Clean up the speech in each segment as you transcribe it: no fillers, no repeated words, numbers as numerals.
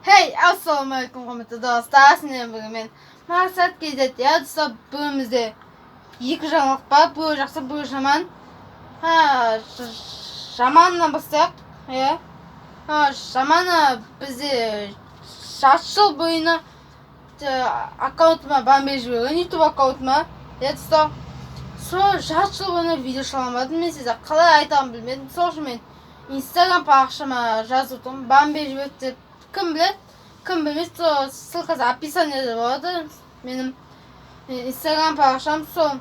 Hey, assalomualaikum құрметті достар, сіздермен бүгін мен Мақсат KZ. Я достар, бүгінімізде екі жаңалық бар, біреу жақсы, біреу жаман. Жаманынан бастайық. Жаманы бізде жарты жыл бойына аккаунтыма бан беріп жіберген, YouTube аккаунтыма. Я достар, сол жарты жыл бойына видео шығармадым. Мен сізге қалай айтамын білмедім. Сол үшін мен Instagram парақшама жазып отырмын, бан беріп жіберді деп. Кім біледі? Кім білмейді, сол ссылкасы описаниеде болады. Менің Instagram парақшам сол.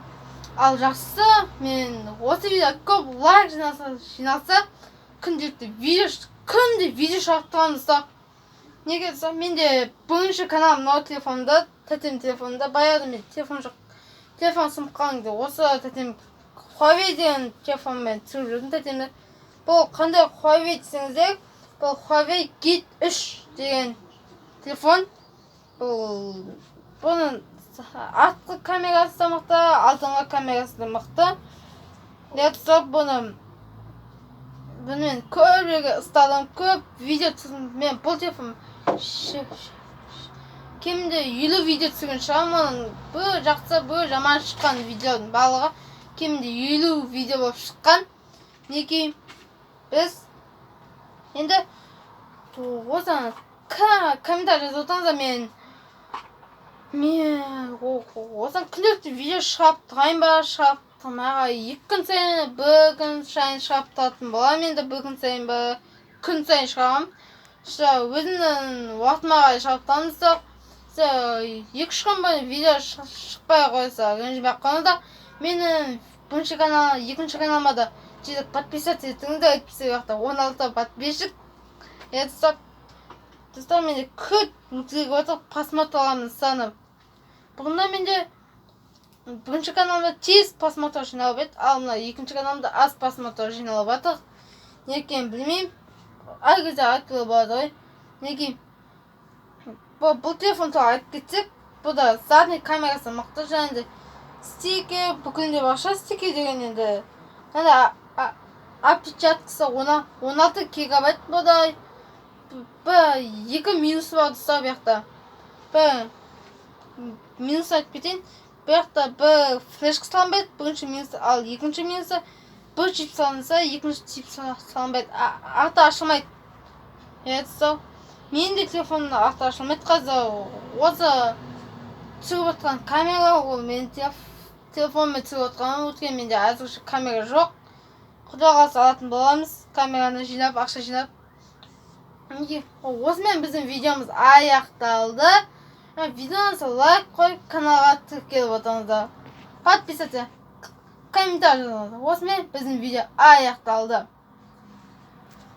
Ал жақсы, мен осы видео көп лайк жиналса, күнде видео шығарып тұрамын достар. Неге десем, менде бірінші канал мынау телефонымда, тәтем телефонында. Баяғыда мен телефон жоқ. Телефон сынып қалғанда осы тәтем Huawei деген телефонмен түсіріп жүрдім тәтемді. Бұл қандай Huawei десеңіздер, бұл Huawei Gate 3 деген телефон. Бұның артқы камерасы да мықты, алдыңғы камерасы да мықты. Бұны мен көп жерге ұстадым, көп видео түсірдім. Мен бұл телефон кемінде 50 видео түсірген шығармын. Бұл жақсы, бұл жаман шыққан видеоның барлығы кемінде 50 видео болып шыққан. Неге біз енді осыны комментарий жазып отырыңыздар. Мен осыны күнделікті видео шығарып тұрайын ба, шығарып тұрмай, 2 күн сайын, 1 күн сайын шығарып тұратын боламын. Енді 1 күн сайын, 1 күн сайын шығарамын. Өзімнің уақытыма қарай шығарып тұрамын. 2-3 күн бойы видео шықпай қойса, ренжімей қалыңыздар. Менің бірінші каналыма, екінші каналыма да подписаться етіңіздер, әйтпесе 16 подписчик. Достар, менде көп өзгеріп отыр, просмотрларымның саны. Бұрында менде бірінші каналымда тез просмотр жиналып еді, ал мына екінші каналымда аз просмотр жиналып жатыр. Не екенін білмеймін. Әр кезде айтуға болады ғой. Неге бұл телефон туралы айтып кетсек, бұда задний камерасы мықты, және де стикер, бүкілінде бақша стикер деген енді опечаткасы 16 гигабайт бұдай. 2 минусы бар достар бұяқта. Бір минус айтып кетейін. Бұяқта бір флешка салынбайды, бірінші минусы, ал екінші минусы бір чип салынса, екінші чип салынбайды. Арты ашылмайды. Достар, менің де телефонымда арты ашылмайды. Қазір осы түсіріп отырған камера, ол менің телефоныммен түсіріп отырған, өткен менде әзірше камера жоқ. Құдай қаласа алатын боламыз, камераны жинап, ақша жинап. Осымен біздің видеомыз аяқталды. Видеоңызға лайк қойып, каналға тіркеліп отырыңыздар. Подписаться, комментарий жазыңыздар. Осымен біздің видео аяқталды.